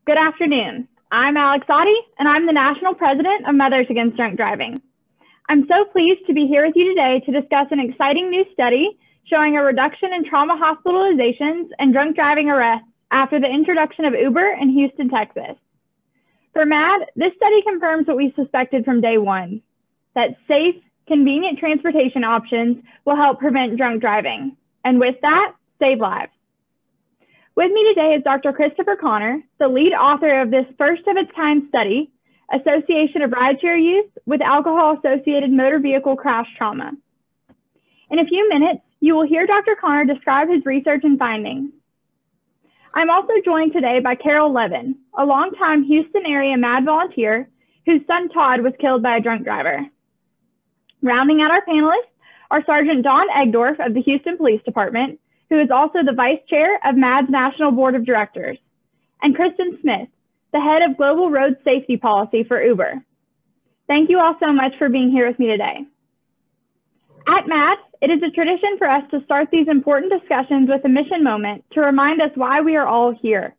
Good afternoon. I'm Alex Otte, and I'm the National President of Mothers Against Drunk Driving. I'm so pleased to be here with you today to discuss an exciting new study showing a reduction in trauma hospitalizations and drunk driving arrests after the introduction of Uber in Houston, Texas. For MAD, this study confirms what we suspected from day one, that safe, convenient transportation options will help prevent drunk driving, and with that, save lives. With me today is Dr. Christopher Connor, the lead author of this first-of-its-kind study, Association of Rideshare Use with Alcohol-Associated Motor Vehicle Crash Trauma. In a few minutes, you will hear Dr. Connor describe his research and findings. I'm also joined today by Carol Levin, a longtime Houston area MAD volunteer whose son Todd was killed by a drunk driver. Rounding out our panelists are Sergeant Don Egdorf of the Houston Police Department, who is also the Vice Chair of MAD's National Board of Directors, and Kristin Smith, the Head of Global Road Safety Policy for Uber. Thank you all so much for being here with me today. At MAD, it is a tradition for us to start these important discussions with a mission moment to remind us why we are all here.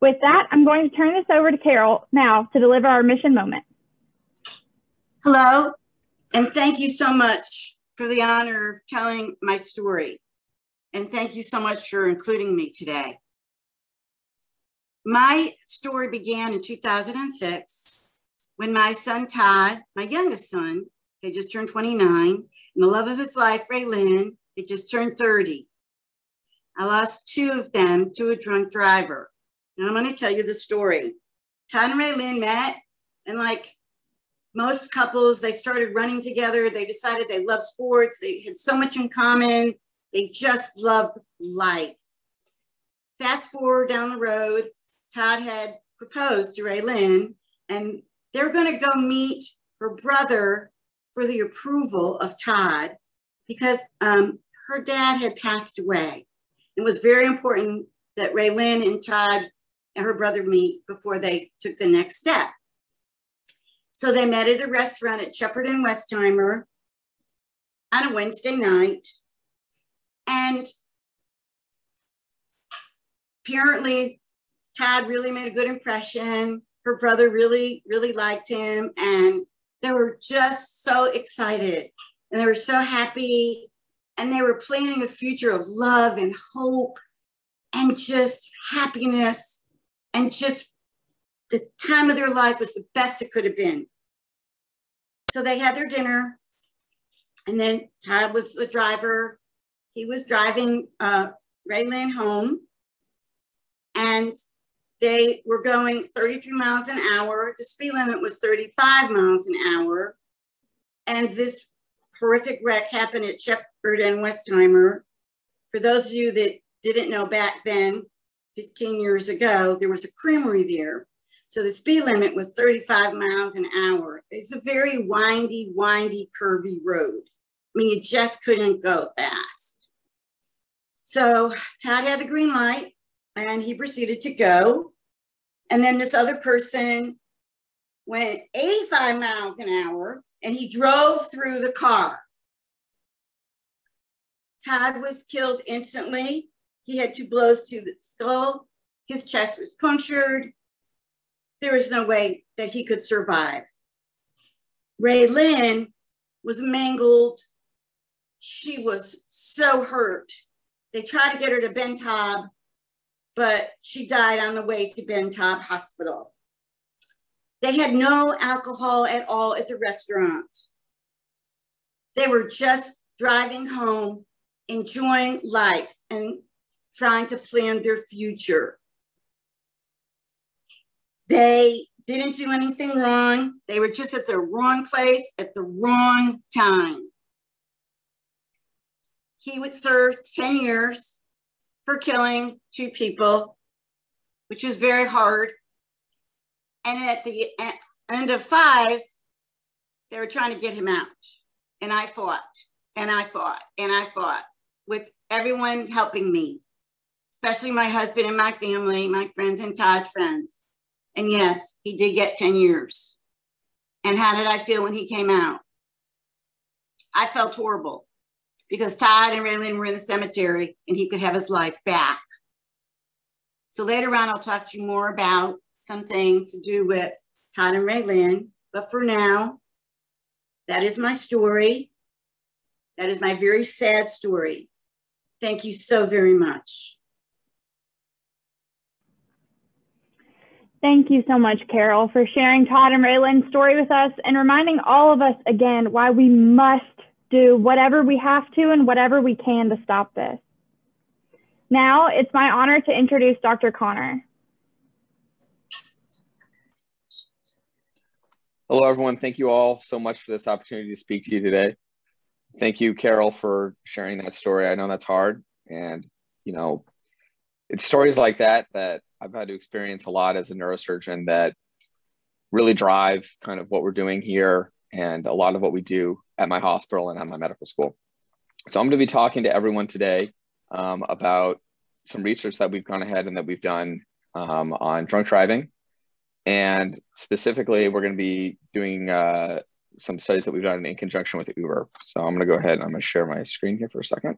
With that, I'm going to turn this over to Carol now to deliver our mission moment. Hello, and thank you so much for the honor of telling my story. And thank you so much for including me today. My story began in 2006 when my son Todd, my youngest son, had just turned 29, and the love of his life, Raylyn, had just turned 30. I lost two of them to a drunk driver. And I'm going to tell you the story. Todd and Raylyn met, and like most couples, they started running together. They decided they loved sports. They had so much in common. They just loved life. Fast forward down the road, Todd had proposed to Raylyn, and they're going to go meet her brother for the approval of Todd because her dad had passed away. It was very important that Raylyn and Todd and her brother meet before they took the next step. So they met at a restaurant at Shepherd and Westheimer on a Wednesday night. And apparently, Todd really made a good impression. Her brother really, really liked him. And they were just so excited. And they were so happy. And they were planning a future of love and hope and just happiness. And just the time of their life was the best it could have been. So they had their dinner. And then Todd was the driver. He was driving Raylyn home, and they were going 33 miles an hour. The speed limit was 35 miles an hour. And this horrific wreck happened at Shepherd and Westheimer. For those of you that didn't know, back then, 15 years ago, there was a creamery there. So the speed limit was 35 miles an hour. It's a very windy, curvy road. I mean, you just couldn't go fast. So Todd had the green light and he proceeded to go. And then this other person went 85 miles an hour and he drove through the car. Todd was killed instantly. He had 2 blows to the skull. His chest was punctured. There was no way that he could survive. Raylyn was mangled. She was so hurt. They tried to get her to Ben Taub, but she died on the way to Ben Taub Hospital. They had no alcohol at all at the restaurant. They were just driving home, enjoying life and trying to plan their future. They didn't do anything wrong. They were just at the wrong place at the wrong time. He would serve 10 years for killing 2 people, which was very hard. And at the end of 5, they were trying to get him out. And I fought, and I fought, and I fought with everyone helping me, especially my husband and my family, my friends and Todd's friends. And yes, he did get 10 years. And how did I feel when he came out? I felt horrible because Todd and Raylyn were in the cemetery and he could have his life back. So later on, I'll talk to you more about something to do with Todd and Raylyn. But for now, that is my story. That is my very sad story. Thank you so very much. Thank you so much, Carol, for sharing Todd and Raylyn's story with us and reminding all of us again why we must do whatever we have to and whatever we can to stop this. Now, it's my honor to introduce Dr. Connor. Hello, everyone. Thank you all so much for this opportunity to speak to you today. Thank you, Carol, for sharing that story. I know that's hard. And, you know, it's stories like that that I've had to experience a lot as a neurosurgeon that really drive kind of what we're doing here and a lot of what we do at my hospital and at my medical school. So I'm going to be talking to everyone today about some research that we've gone ahead and that we've done on drunk driving. And specifically, we're going to be doing some studies that we've done in conjunction with Uber. So I'm going to go ahead and I'm going to share my screen here for a second.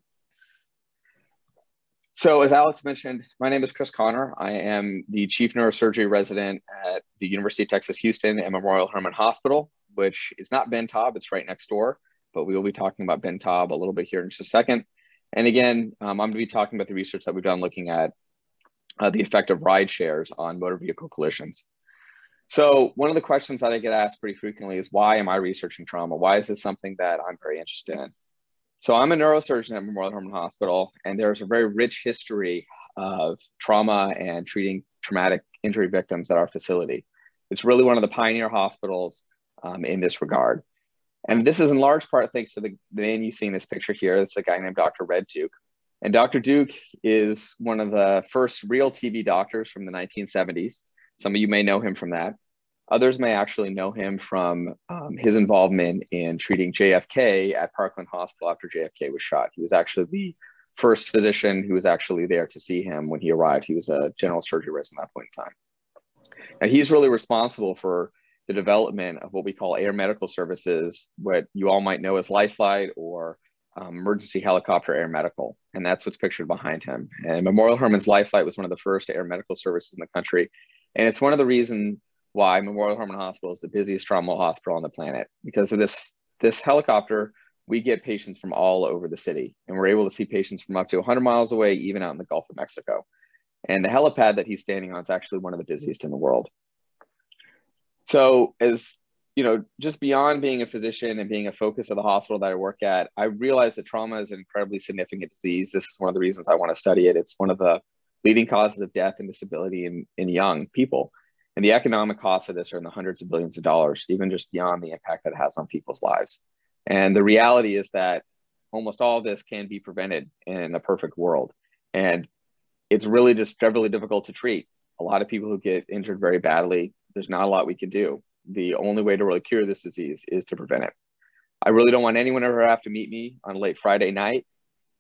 So as Alex mentioned, my name is Chris Connor. I am the Chief Neurosurgery Resident at the University of Texas, Houston and Memorial Hermann Hospital, which is not Ben Taub, it's right next door, but we will be talking about Ben Taub a little bit here in just a second. And again, I'm going to be talking about the research that we've done looking at the effect of rideshares on motor vehicle collisions. So one of the questions that I get asked pretty frequently is, why am I researching trauma? Why is this something that I'm very interested in? So I'm a neurosurgeon at Memorial Hermann Hospital, and there's a very rich history of trauma and treating traumatic injury victims at our facility. It's really one of the pioneer hospitals in this regard. And this is in large part thanks to the man you see in this picture here. It's a guy named Dr. Red Duke. And Dr. Duke is one of the first real TB doctors from the 1970s. Some of you may know him from that. Others may actually know him from his involvement in treating JFK at Parkland Hospital after JFK was shot. He was actually the first physician who was actually there to see him when he arrived. He was a general surgery resident at that point in time. And he's really responsible for the development of what we call air medical services, what you all might know as Life Flight or emergency helicopter air medical. And that's what's pictured behind him. And Memorial Hermann's Life Flight was one of the first air medical services in the country. And it's one of the reasons why Memorial Hermann Hospital is the busiest trauma hospital on the planet. Because of this helicopter, we get patients from all over the city, and we're able to see patients from up to 100 miles away, even out in the Gulf of Mexico. And the helipad that he's standing on is actually one of the busiest in the world. So as you know, just beyond being a physician and being a focus of the hospital that I work at, I realize that trauma is an incredibly significant disease. This is one of the reasons I want to study it. It's one of the leading causes of death and disability in young people. And the economic costs of this are in the hundreds of billions of dollars, even just beyond the impact that it has on people's lives. And the reality is that almost all of this can be prevented in a perfect world. And it's really just really difficult to treat. A lot of people who get injured very badly, there's not a lot we can do. The only way to really cure this disease is to prevent it. I really don't want anyone ever have to meet me on a late Friday night.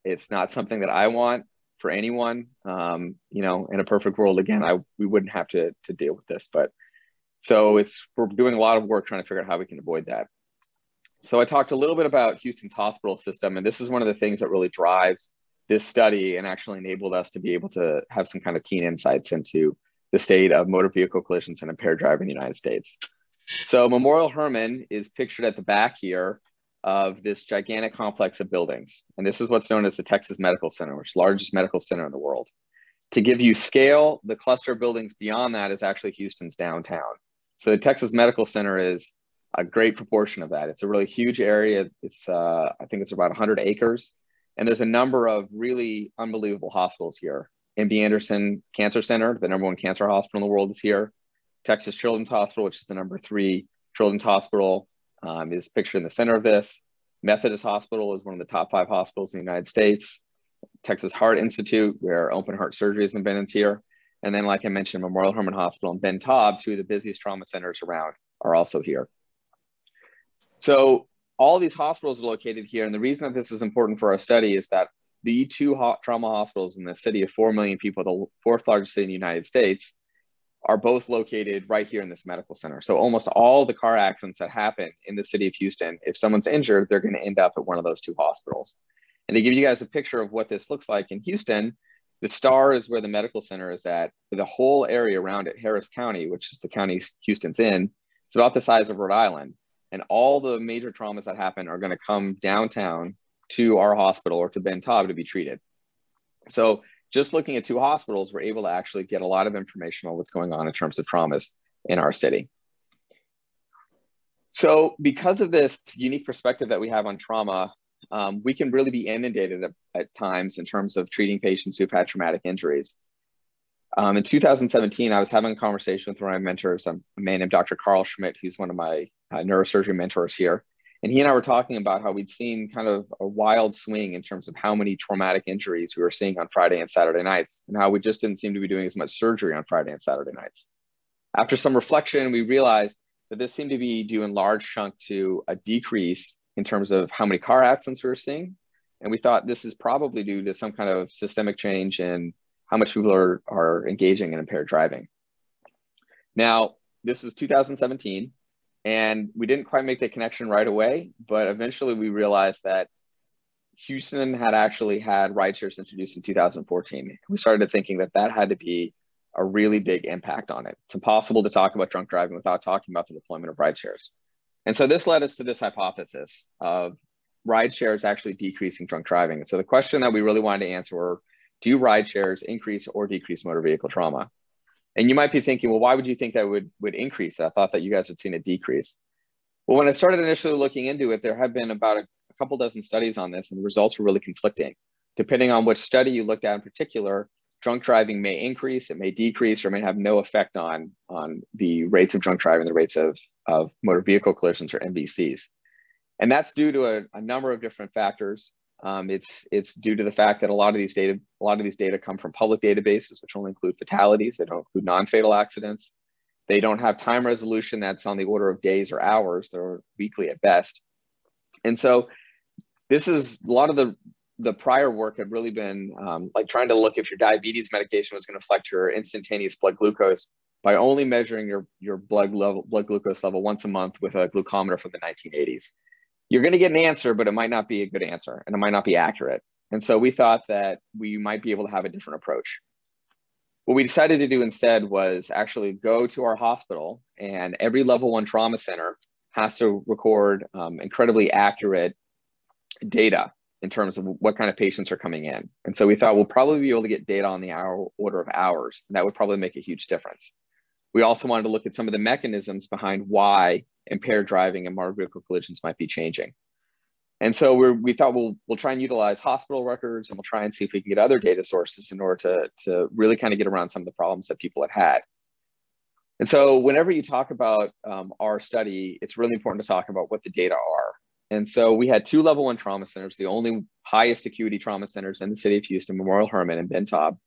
It's not something that I want for anyone. You know, in a perfect world, again, we wouldn't have to deal with this. But so we're doing a lot of work trying to figure out how we can avoid that. So I talked a little bit about Houston's hospital system, and this is one of the things that really drives this study and actually enabled us to be able to have some kind of keen insights into the state of motor vehicle collisions and impaired driving in the United States. So Memorial Hermann is pictured at the back here of this gigantic complex of buildings. And this is what's known as the Texas Medical Center, which is the largest medical center in the world. To give you scale, the cluster of buildings beyond that is actually Houston's downtown. So the Texas Medical Center is a great proportion of that. It's a really huge area. It's, I think it's about 100 acres. And there's a number of really unbelievable hospitals here. MD Anderson Cancer Center, the #1 cancer hospital in the world, is here. Texas Children's Hospital, which is the #3 children's hospital, is pictured in the center of this. Methodist Hospital is one of the top 5 hospitals in the United States. Texas Heart Institute, where open heart surgery is invented here. And then, like I mentioned, Memorial Hermann Hospital and Ben Taub, 2 of the busiest trauma centers around, are also here. So all these hospitals are located here. And the reason that this is important for our study is that the 2 trauma hospitals in the city of 4 million people, the 4th largest city in the United States, are both located right here in this medical center. So almost all the car accidents that happen in the city of Houston, if someone's injured, they're going to end up at one of those 2 hospitals. And to give you guys a picture of what this looks like in Houston, The star is where the medical center is at. The whole area around it, Harris County, which is the county Houston's in, it's about the size of Rhode Island. And all the major traumas that happen are going to come downtown to our hospital or to Ben Taub to be treated. So just looking at 2 hospitals, we're able to actually get a lot of information on what's going on in terms of traumas in our city. So because of this unique perspective that we have on trauma, we can really be inundated at times in terms of treating patients who've had traumatic injuries. In 2017, I was having a conversation with one of my mentors, a man named Dr. Carl Schmidt, who's one of my neurosurgery mentors here. And he and I were talking about how we'd seen kind of a wild swing in terms of how many traumatic injuries we were seeing on Friday and Saturday nights, and how we just didn't seem to be doing as much surgery on Friday and Saturday nights. After some reflection, we realized that this seemed to be due in large chunk to a decrease in terms of how many car accidents we were seeing. And we thought this is probably due to some kind of systemic change in how much people are engaging in impaired driving. Now, this is 2017, and we didn't quite make the connection right away, but eventually we realized that Houston had actually had rideshares introduced in 2014. We started thinking that that had to be a really big impact on it. It's impossible to talk about drunk driving without talking about the deployment of rideshares. And so this led us to this hypothesis of rideshares actually decreasing drunk driving. And so the question that we really wanted to answer were, do rideshares increase or decrease motor vehicle trauma? And you might be thinking, well, why would you think that would increase? I thought that you guys had seen a decrease. Well, when I started initially looking into it, there have been about a couple dozen studies on this, and the results were really conflicting. Depending on which study you looked at in particular, drunk driving may increase, it may decrease, or may have no effect on the rates of drunk driving, the rates of motor vehicle collisions, or MVCs. And that's due to a number of different factors. It's due to the fact that a lot of these data come from public databases, which only include fatalities. They don't include non-fatal accidents. They don't have time resolution that's on the order of days or hours. They're weekly at best. And so this is a lot of the prior work had really been like trying to look if your diabetes medication was going to affect your instantaneous blood glucose by only measuring your blood glucose level once a month with a glucometer from the 1980s. You're going to get an answer, but it might not be a good answer, and it might not be accurate. And so we thought that we might be able to have a different approach. What we decided to do instead was actually go to our hospital, and every level 1 trauma center has to record incredibly accurate data in terms of what kind of patients are coming in. And so we thought we'll probably be able to get data on the order of hours, and that would probably make a huge difference. We also wanted to look at some of the mechanisms behind why impaired driving and motor vehicle collisions might be changing. And so we thought we'll try and utilize hospital records, and we'll try and see if we can get other data sources in order to really kind of get around some of the problems that people had. And so whenever you talk about our study, it's really important to talk about what the data are. And so we had 2 level 1 trauma centers, the only highest acuity trauma centers in the city of Houston, Memorial Hermann and Ben Taub.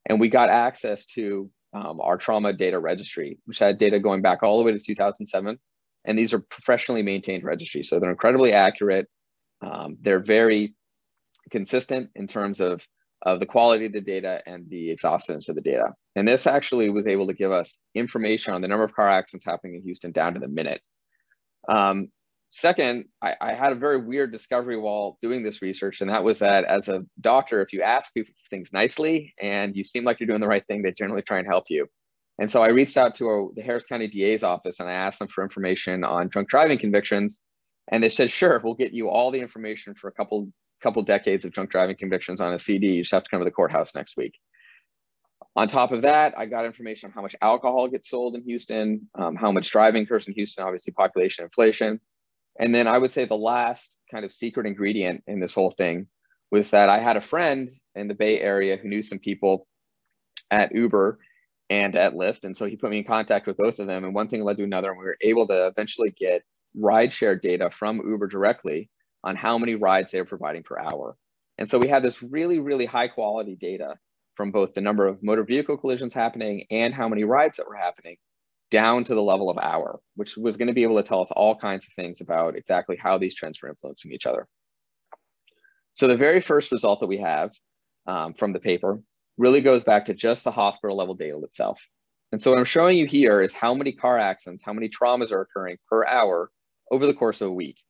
And we got access to our trauma data registry, which had data going back all the way to 2007. And these are professionally maintained registries. So they're incredibly accurate. They're very consistent in terms of the quality of the data and the exhaustiveness of the data. And this actually was able to give us information on the number of car accidents happening in Houston down to the minute. Second, I had a very weird discovery while doing this research, and that was that as a doctor, if you ask people things nicely and you seem like you're doing the right thing, they generally try and help you. And so I reached out to the Harris County DA's office, and I asked them for information on drunk driving convictions. And they said, sure, we'll get you all the information for a couple decades of drunk driving convictions on a CD. You just have to come to the courthouse next week. On top of that, I got information on how much alcohol gets sold in Houston, how much driving occurs in Houston, obviously population inflation. And then I would say the last kind of secret ingredient in this whole thing was that I had a friend in the Bay Area who knew some people at Uber and at Lyft. And so he put me in contact with both of them, and one thing led to another, and we were able to eventually get rideshare data from Uber directly on how many rides they're providing per hour. And so we had this really, really high quality data from both the number of motor vehicle collisions happening and how many rides that were happening down to the level of hour, which was going to be able to tell us all kinds of things about exactly how these trends were influencing each other. So the very first result that we have from the paper really goes back to just the hospital level data itself. And so what I'm showing you here is how many car accidents, how many traumas are occurring per hour over the course of a week.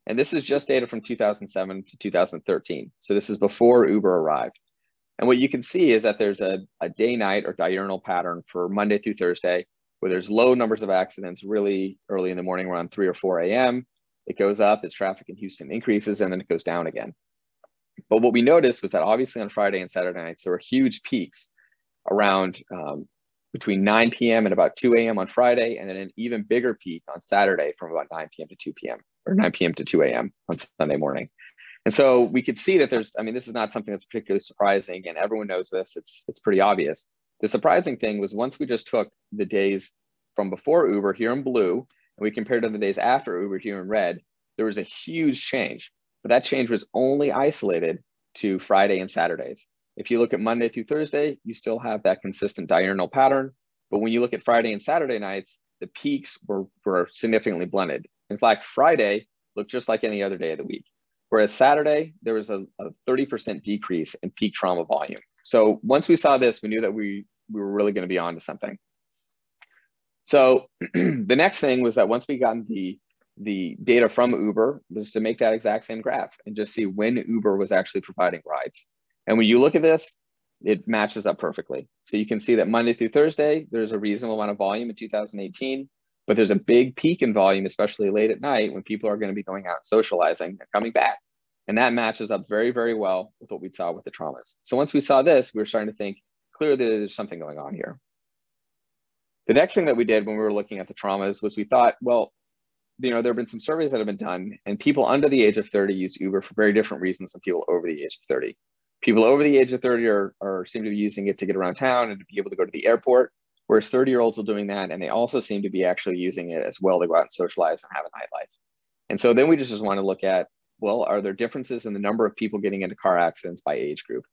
And this is just data from 2007 to 2013. So this is before Uber arrived. And what you can see is that there's a day-night or diurnal pattern for Monday through Thursday, where there's low numbers of accidents really early in the morning around 3 or 4 a.m. It goes up as traffic in Houston increases, and then it goes down again. But what we noticed was that obviously on Friday and Saturday nights, there were huge peaks around between 9 p.m. and about 2 a.m. on Friday, and then an even bigger peak on Saturday from about 9 p.m. to 2 p.m. or 9 p.m. to 2 a.m. on Sunday morning. And so we could see that there's, I mean, this is not something that's particularly surprising, and everyone knows this, it's pretty obvious. The surprising thing was once we just took the days from before Uber here in blue, and we compared to the days after Uber here in red, there was a huge change. But that change was only isolated to Friday and Saturdays. If you look at Monday through Thursday, you still have that consistent diurnal pattern. But when you look at Friday and Saturday nights, the peaks were significantly blended. In fact, Friday looked just like any other day of the week. Whereas Saturday, there was a 30% decrease in peak trauma volume. So once we saw this, we knew that we were really going to be on to something. So the next thing was that once we got the data from Uber was to make that exact same graph and just see when Uber was actually providing rides. And when you look at this, it matches up perfectly. So you can see that Monday through Thursday, there's a reasonable amount of volume in 2018, but there's a big peak in volume, especially late at night when people are going to be going out and socializing and coming back. And that matches up very, very well with what we saw with the traumas. So once we saw this, we were starting to think clearly there's something going on here. The next thing that we did when we were looking at the traumas was we thought, well, there have been some surveys that have been done, and people under the age of 30 use Uber for very different reasons than people over the age of 30. People over the age of 30 seem to be using it to get around town and to be able to go to the airport, whereas 30-year-olds are doing that, and they also seem to be actually using it as well to go out and socialize and have a nightlife. And so then we just want to look at, well, are there differences in the number of people getting into car accidents by age group?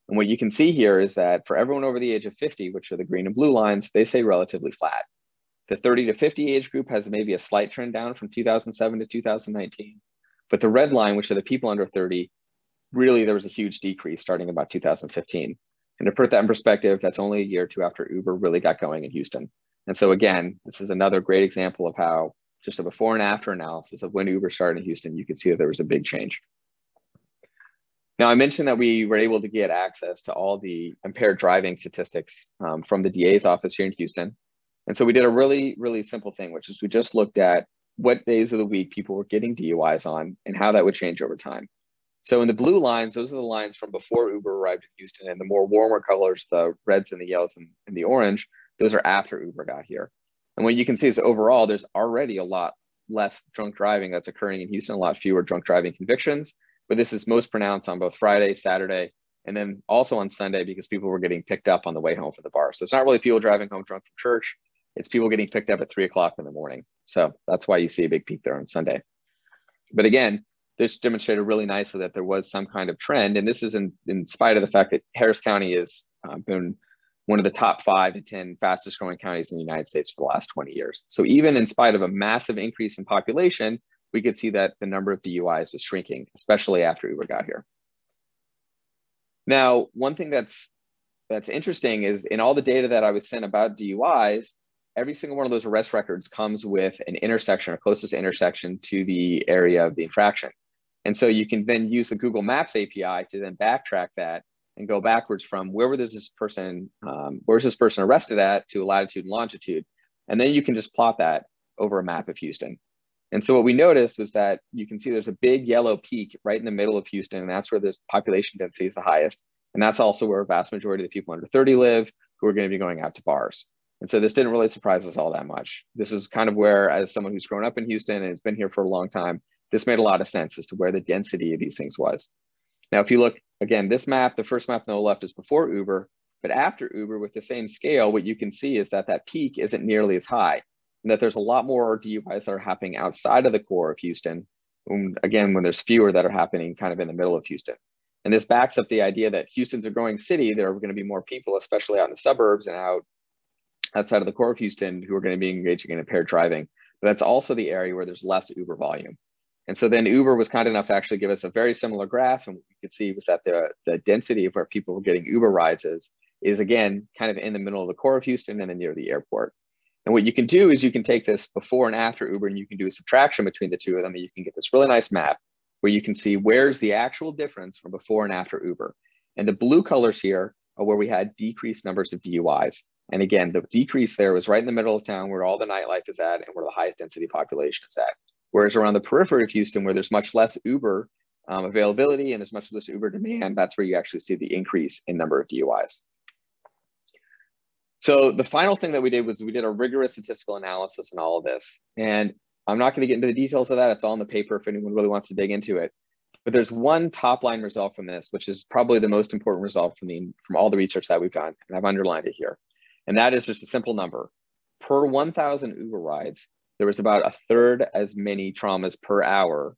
And what you can see here is that for everyone over the age of 50, which are the green and blue lines, they stay relatively flat. The 30 to 50 age group has maybe a slight trend down from 2007 to 2019. But the red line, which are the people under 30, really there was a huge decrease starting about 2015. And to put that in perspective, that's only a year or two after Uber really got going in Houston. And so again, this is another great example of how just a before and after analysis of when Uber started in Houston, you could see that there was a big change. Now, I mentioned that we were able to get access to all the impaired driving statistics from the DA's office here in Houston. And so we did a really, really simple thing, which is we just looked at what days of the week people were getting DUIs on and how that would change over time. So in the blue lines, those are the lines from before Uber arrived in Houston, and the more warmer colors, the reds and the yellows and the orange, those are after Uber got here. And what you can see is overall, there's already a lot less drunk driving that's occurring in Houston, a lot fewer drunk driving convictions, but this is most pronounced on both Friday, Saturday, and then also on Sunday because people were getting picked up on the way home from the bar. So it's not really people driving home drunk from church, it's people getting picked up at 3 o'clock in the morning. So that's why you see a big peak there on Sunday. But again, this demonstrated really nicely that there was some kind of trend. And this is in spite of the fact that Harris County has been one of the top 5 to 10 fastest growing counties in the United States for the last 20 years. So even in spite of a massive increase in population, we could see that the number of DUIs was shrinking, especially after Uber got here. Now, one thing that's interesting is in all the data that I was sent about DUIs, every single one of those arrest records comes with an intersection or closest intersection to the area of the infraction. And so you can then use the Google Maps API to then backtrack that and go backwards from where's this person arrested at to latitude and longitude. And then you can just plot that over a map of Houston. And so what we noticed was that you can see there's a big yellow peak right in the middle of Houston, and that's where this population density is the highest. And that's also where a vast majority of the people under 30 live who are going to be going out to bars. And so this didn't really surprise us all that much. This is kind of where, as someone who's grown up in Houston and has been here for a long time, this made a lot of sense as to where the density of these things was. Now, if you look, again, this map, the first map on the left is before Uber, but after Uber with the same scale, what you can see is that that peak isn't nearly as high, and that there's a lot more DUIs that are happening outside of the core of Houston, again, when there's fewer that are happening kind of in the middle of Houston. And this backs up the idea that Houston's a growing city. There are going to be more people, especially out in the suburbs and outside of the core of Houston, who are going to be engaging in impaired driving. But that's also the area where there's less Uber volume. And so then Uber was kind enough to actually give us a very similar graph. And what we could see was that the density of where people were getting Uber rides is again, kind of in the middle of the core of Houston and then near the airport. And what you can do is you can take this before and after Uber, and you can do a subtraction between the two of them. And you can get this really nice map where you can see where's the actual difference from before and after Uber. And the blue colors here are where we had decreased numbers of DUIs. And again, the decrease there was right in the middle of town where all the nightlife is at and where the highest density population is at. Whereas around the periphery of Houston, where there's much less Uber availability and there's much less Uber demand, that's where you actually see the increase in number of DUIs. So the final thing that we did was we did a rigorous statistical analysis on all of this. And I'm not going to get into the details of that. It's all in the paper if anyone really wants to dig into it. But there's one top line result from this, which is probably the most important result from all the research that we've done. And I've underlined it here. And that is just a simple number. Per 1,000 Uber rides, there was about a third as many traumas per hour.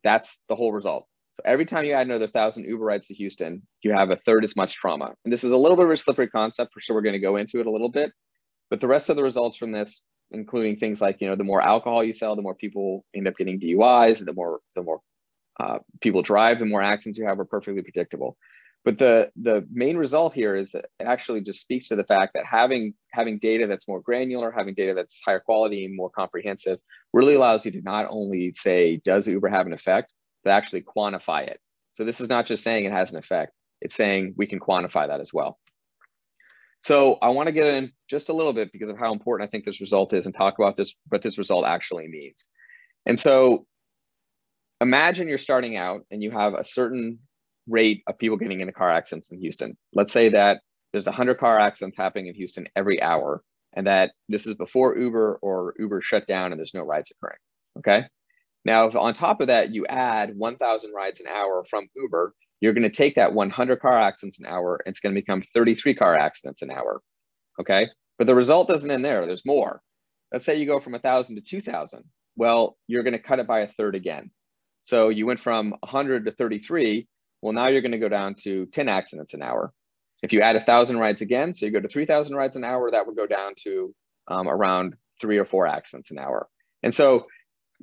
That's the whole result. So every time you add another 1,000 Uber rides to Houston, you have a third as much trauma. And this is a little bit of a slippery concept, for sure. We're going to go into it a little bit. But the rest of the results from this, including things like, the more alcohol you sell, the more people end up getting DUIs, and the more people drive, the more accidents you have, are perfectly predictable. But the main result here is that it actually just speaks to the fact that having data that's more granular, having data that's higher quality and more comprehensive really allows you to not only say, does Uber have an effect, but actually quantify it. So this is not just saying it has an effect, it's saying we can quantify that as well. So I want to get in just a little bit because of how important I think this result is and talk about this, what this result actually means. And so imagine you're starting out and you have a certain rate of people getting into car accidents in Houston. Let's say that there's 100 car accidents happening in Houston every hour, and that this is before Uber or Uber shut down and there's no rides occurring, okay? Now, if on top of that, you add 1,000 rides an hour from Uber, you're gonna take that 100 car accidents an hour, and it's gonna become 33 car accidents an hour, okay? But the result doesn't end there, there's more. Let's say you go from 1,000 to 2,000. Well, you're gonna cut it by a third again. So you went from 100 to 33, well, now you're gonna go down to 10 accidents an hour. If you add 1,000 rides again, so you go to 3,000 rides an hour, that would go down to around 3 or 4 accidents an hour. And so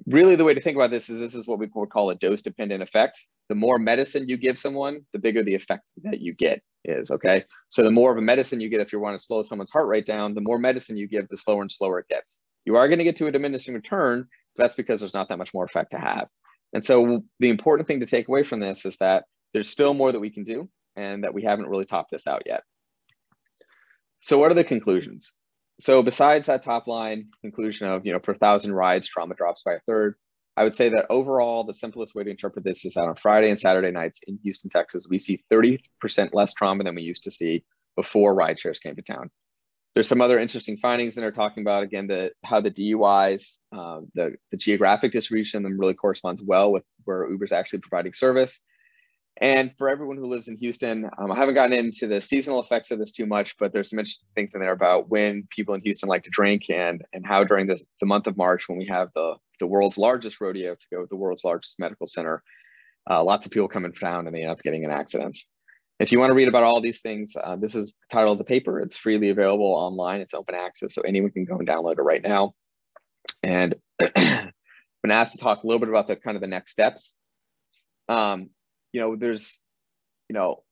really the way to think about this is what we would call a dose-dependent effect. The more medicine you give someone, the bigger the effect that you get is, okay? So the more of a medicine you get, if you want to slow someone's heart rate down, the more medicine you give, the slower and slower it gets. You are gonna get to a diminishing return, but that's because there's not that much more effect to have. And so the important thing to take away from this is that there's still more that we can do and that we haven't really topped this out yet. So what are the conclusions? So besides that top line conclusion of, per 1,000 rides, trauma drops by a third, I would say that overall, the simplest way to interpret this is that on Friday and Saturday nights in Houston, Texas, we see 30% less trauma than we used to see before rideshares came to town. There's some other interesting findings that are talking about, again, how the DUIs, the geographic distribution of them really corresponds well with where Uber's actually providing service. And for everyone who lives in Houston, I haven't gotten into the seasonal effects of this too much, but there's some interesting things in there about when people in Houston like to drink and how during the month of March, when we have the world's largest rodeo to go with the world's largest medical center, lots of people come in town and they end up getting in accidents. If you want to read about all these things, this is the title of the paper. It's freely available online. It's open access, so anyone can go and download it right now. And I've been asked to talk a little bit about the next steps. There's,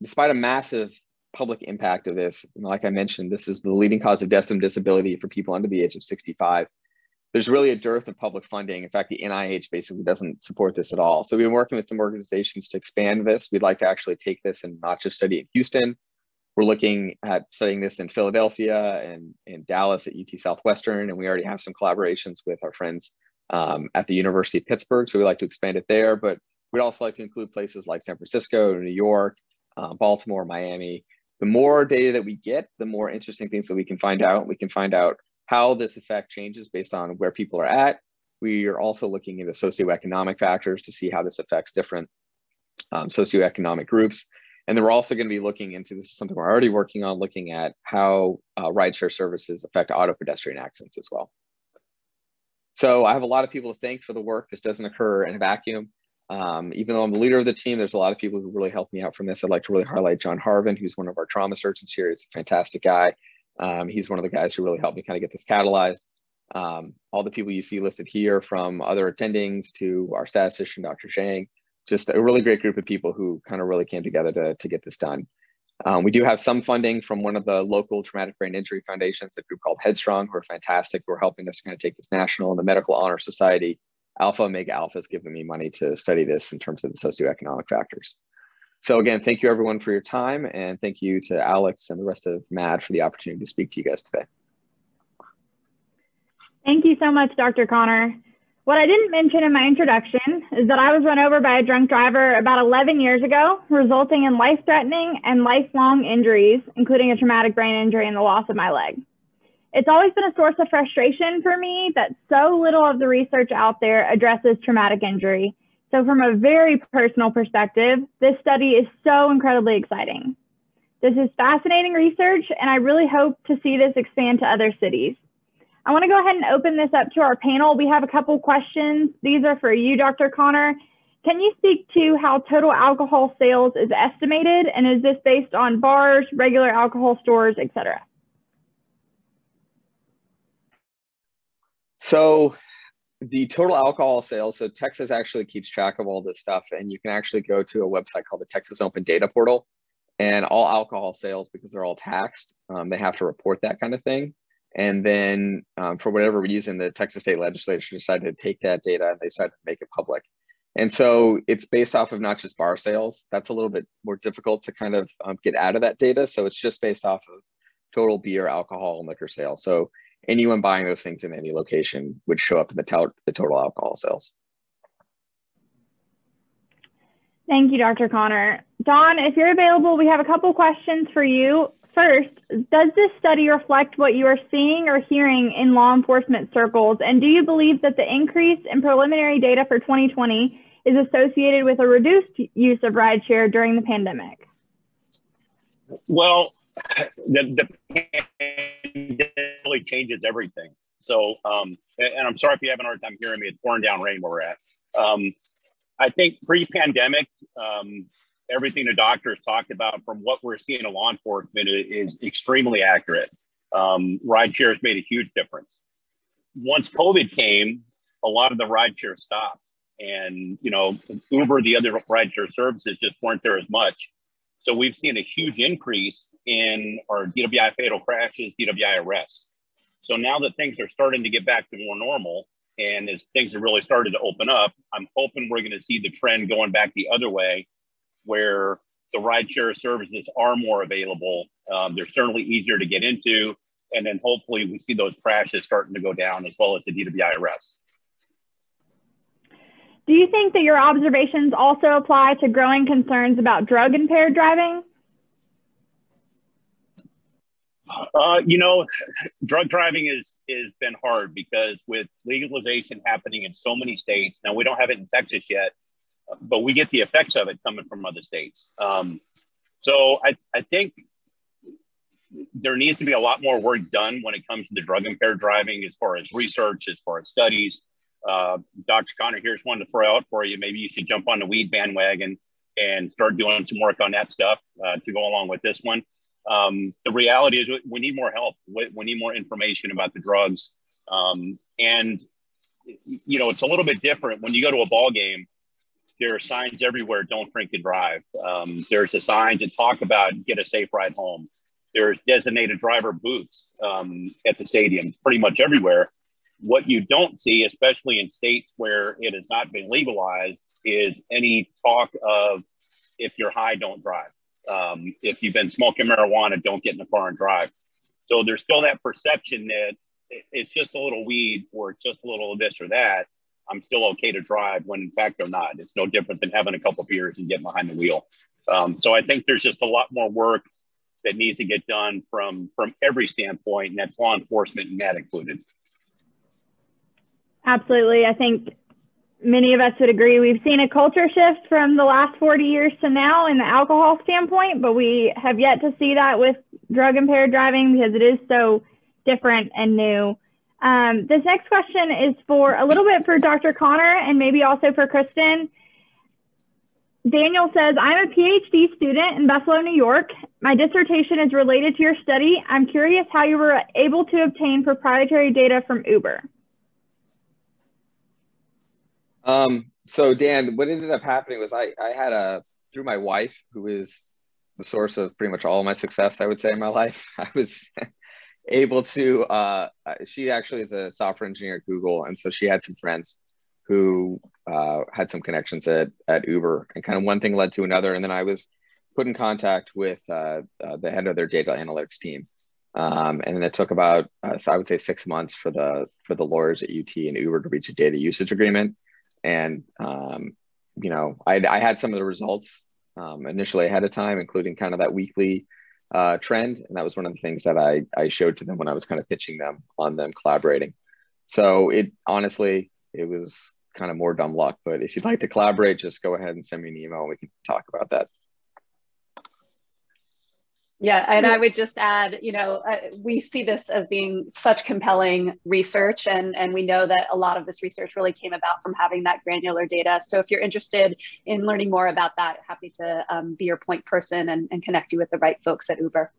despite a massive public impact of this, like I mentioned, this is the leading cause of death and disability for people under the age of 65. There's really a dearth of public funding. In fact, the NIH basically doesn't support this at all. So we've been working with some organizations to expand this. We'd like to actually take this and not just study it in Houston. We're looking at studying this in Philadelphia and in Dallas at UT Southwestern, and we already have some collaborations with our friends at the University of Pittsburgh. So we'd like to expand it there, but we'd also like to include places like San Francisco, New York, Baltimore, Miami. The more data that we get, the more interesting things that we can find out. We can find out how this effect changes based on where people are at. We are also looking into socioeconomic factors to see how this affects different socioeconomic groups. And then we're also going to be looking into, this is something we're already working on, looking at how rideshare services affect auto pedestrian accidents as well. So I have a lot of people to thank for the work. This doesn't occur in a vacuum. Even though I'm the leader of the team, there's a lot of people who really helped me out from this. I'd like to really highlight John Harvin, who's one of our trauma surgeons here. He's a fantastic guy. He's one of the guys who really helped me kind of get this catalyzed. All the people you see listed here, from other attendings to our statistician, Dr. Zhang, just a really great group of people who kind of really came together to get this done. We do have some funding from one of the local traumatic brain injury foundations, a group called Headstrong, who are fantastic, who are helping us kind of take this national, and the Medical Honor Society, Alpha Omega Alpha, has given me money to study this in terms of the socioeconomic factors. So again, thank you everyone for your time, and thank you to Alex and the rest of MAD for the opportunity to speak to you guys today. Thank you so much, Dr. Connor. What I didn't mention in my introduction is that I was run over by a drunk driver about 11 years ago, resulting in life-threatening and lifelong injuries, including a traumatic brain injury and the loss of my leg. It's always been a source of frustration for me that so little of the research out there addresses traumatic injury. So from a very personal perspective, this study is so incredibly exciting. This is fascinating research, and I really hope to see this expand to other cities. I want to go ahead and open this up to our panel. We have a couple questions. These are for you, Dr. Connor. Can you speak to how total alcohol sales is estimated, and is this based on bars, regular alcohol stores, et cetera? So the total alcohol sales, so Texas actually keeps track of all this stuff, and you can actually go to a website called the Texas Open Data Portal, and all alcohol sales, because they're all taxed, they have to report that kind of thing. And then for whatever reason, the Texas state legislature decided to take that data and they decided to make it public. And so it's based off of not just bar sales. That's a little bit more difficult to kind of get out of that data. So it's just based off of total beer, alcohol, and liquor sales. So anyone buying those things in any location would show up in the total alcohol sales. Thank you, Dr. Connor. Dawn, if you're available, we have a couple questions for you. First, does this study reflect what you are seeing or hearing in law enforcement circles? And do you believe that the increase in preliminary data for 2020 is associated with a reduced use of rideshare during the pandemic? Well, the pandemic really changes everything. So, and I'm sorry if you have a hard time hearing me, it's pouring down rain where we're at. I think pre-pandemic, everything the doctors talked about from what we're seeing in law enforcement is extremely accurate. Rideshare has made a huge difference. Once COVID came, a lot of the rideshare stopped, and Uber, the other rideshare services just weren't there as much. So we've seen a huge increase in our DWI fatal crashes, DWI arrests. So now that things are starting to get back to more normal, and as things have really started to open up, I'm hoping we're going to see the trend going back the other way, where the rideshare services are more available. They're certainly easier to get into. And then hopefully we see those crashes starting to go down, as well as the DWI arrests. Do you think that your observations also apply to growing concerns about drug impaired driving? Drug driving is been hard, because with legalization happening in so many states, now we don't have it in Texas yet, but we get the effects of it coming from other states. So I think there needs to be a lot more work done when it comes to the drug impaired driving, as far as research, as far as studies. Dr. Connor, here's one to throw out for you. Maybe you should jump on the weed bandwagon and start doing some work on that stuff to go along with this one. The reality is we need more help. We need more information about the drugs. And it's a little bit different when you go to a ball game. There are signs everywhere, don't drink and drive. There's a sign to talk about get a safe ride home. There's designated driver booths at the stadium, pretty much everywhere. What you don't see, especially in states where it has not been legalized, is any talk of if you're high, don't drive. If you've been smoking marijuana, don't get in the car and drive. So there's still that perception that it's just a little weed, or it's just a little of this or that. I'm still okay to drive, when in fact they're not. It's no different than having a couple of beers and getting behind the wheel. So I think there's just a lot more work that needs to get done from every standpoint, and that's law enforcement and that included. Absolutely. I think many of us would agree. We've seen a culture shift from the last 40 years to now in the alcohol standpoint, but we have yet to see that with drug impaired driving, because it is so different and new. This next question is a little bit for Dr. Connor, and maybe also for Kristin. Daniel says, I'm a PhD student in Buffalo, New York. My dissertation is related to your study. I'm curious how you were able to obtain proprietary data from Uber. So Dan, what ended up happening was I had through my wife, who is the source of pretty much all of my success, I would say, in my life, I was able to, she actually is a software engineer at Google. And so she had some friends who had some connections at Uber, and kind of one thing led to another. And then I was put in contact with the head of their data analytics team. And then it took about, so I would say 6 months for the lawyers at UT and Uber to reach a data usage agreement. And, you know, I had some of the results initially ahead of time, including kind of that weekly trend. And that was one of the things that I showed to them when I was kind of pitching them on them collaborating. So honestly, it was kind of more dumb luck, but if you'd like to collaborate, just go ahead and send me an email and we can talk about that. Yeah, and I would just add, you know, we see this as being such compelling research, and we know that a lot of this research really came about from having that granular data. So if you're interested in learning more about that, happy to be your point person and connect you with the right folks at Uber.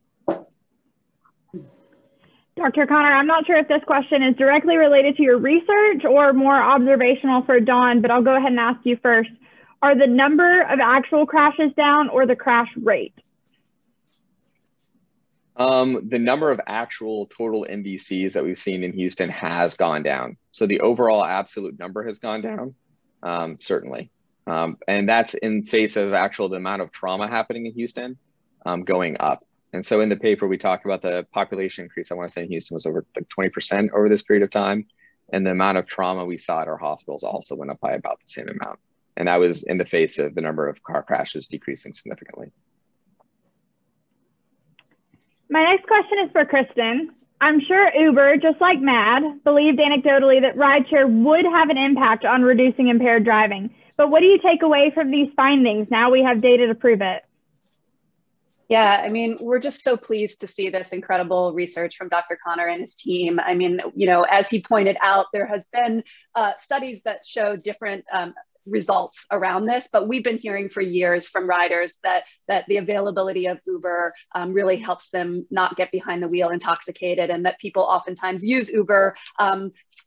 Dr. Connor, I'm not sure if this question is directly related to your research or more observational for Dawn, but I'll go ahead and ask you first. Are the number of actual crashes down or the crash rate? The number of actual total MVCs that we've seen in Houston has gone down. So the overall absolute number has gone down, certainly. And that's in face of the amount of trauma happening in Houston going up. And so in the paper, we talk about the population increase, I want to say in Houston was over like 20% over this period of time. And the amount of trauma we saw at our hospitals also went up by about the same amount. And that was in the face of the number of car crashes decreasing significantly. My next question is for Kristin. I'm sure Uber, just like MAD, believed anecdotally that rideshare would have an impact on reducing impaired driving. But what do you take away from these findings? Now we have data to prove it. Yeah, I mean, we're just so pleased to see this incredible research from Dr. Connor and his team. I mean, you know, as he pointed out, there has been studies that show different results around this, but we've been hearing for years from riders that the availability of Uber really helps them not get behind the wheel intoxicated, and that people oftentimes use Uber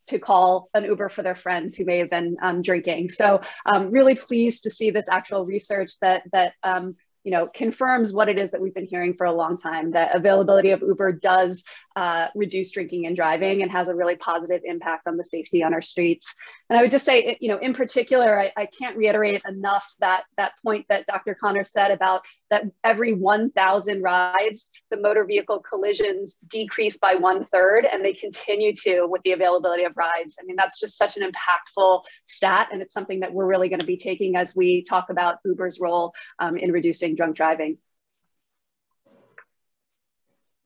to call an Uber for their friends who may have been drinking. So really pleased to see this actual research that you know, confirms what it is that we've been hearing for a long time, that availability of Uber does reduce drinking and driving and has a really positive impact on the safety on our streets. And I would just say, you know, in particular, I can't reiterate enough that point that Dr. Connor said about that every 1,000 rides, the motor vehicle collisions decrease by 1/3, and they continue to with the availability of rides. I mean, that's just such an impactful stat, and it's something that we're really going to be taking as we talk about Uber's role in reducing drunk driving.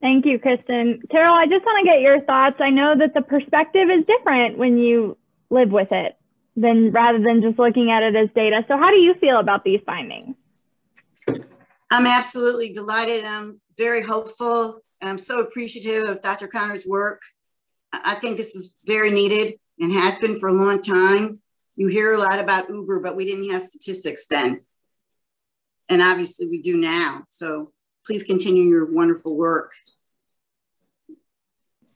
Thank you, Kristin. Carol, I just want to get your thoughts. I know that the perspective is different when you live with it rather than just looking at it as data. So how do you feel about these findings? I'm absolutely delighted. I'm very hopeful. I'm so appreciative of Dr. Connor's work. I think this is very needed and has been for a long time. You hear a lot about Uber, but we didn't have statistics then. And obviously we do now. So please continue your wonderful work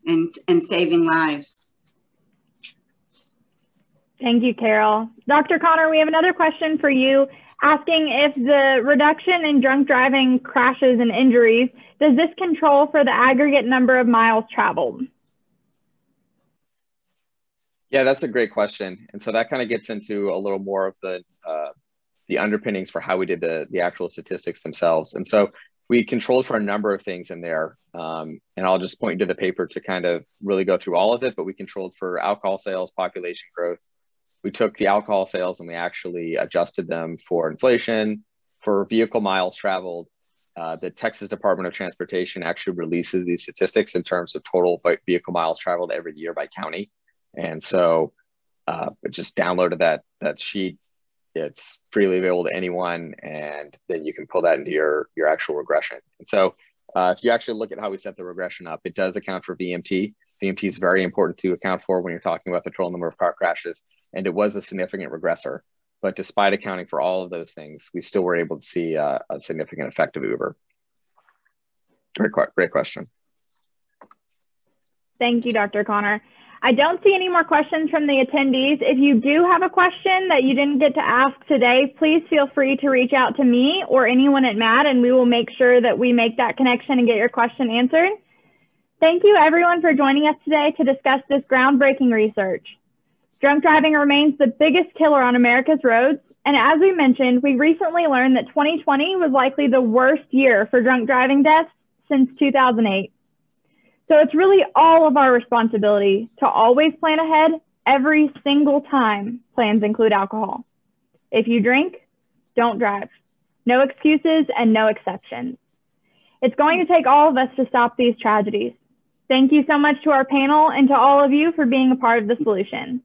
and saving lives. Thank you, Carol. Dr. Connor, we have another question for you, asking if the reduction in drunk driving crashes and injuries, does this control for the aggregate number of miles traveled? Yeah, that's a great question. And so that kind of gets into a little more of the underpinnings for how we did the actual statistics themselves. And so we controlled for a number of things in there. And I'll just point you to the paper to kind of really go through all of it, but we controlled for alcohol sales, population growth. We took the alcohol sales and we actually adjusted them for inflation, for vehicle miles traveled. The Texas Department of Transportation actually releases these statistics in terms of total vehicle miles traveled every year by county. And so just downloaded that sheet. It's freely available to anyone, and then you can pull that into your actual regression. And so if you actually look at how we set the regression up, it does account for VMT. VMT is very important to account for when you're talking about the total number of car crashes, and it was a significant regressor. But despite accounting for all of those things, we still were able to see a significant effect of Uber. Great question. Thank you, Dr. Connor. I don't see any more questions from the attendees. If you do have a question that you didn't get to ask today, please feel free to reach out to me or anyone at MAD, and we will make sure that we make that connection and get your question answered. Thank you everyone for joining us today to discuss this groundbreaking research. Drunk driving remains the biggest killer on America's roads. And as we mentioned, we recently learned that 2020 was likely the worst year for drunk driving deaths since 2008. So it's really all of our responsibility to always plan ahead every single time plans include alcohol. If you drink, don't drive. No excuses and no exceptions. It's going to take all of us to stop these tragedies. Thank you so much to our panel and to all of you for being a part of the solution.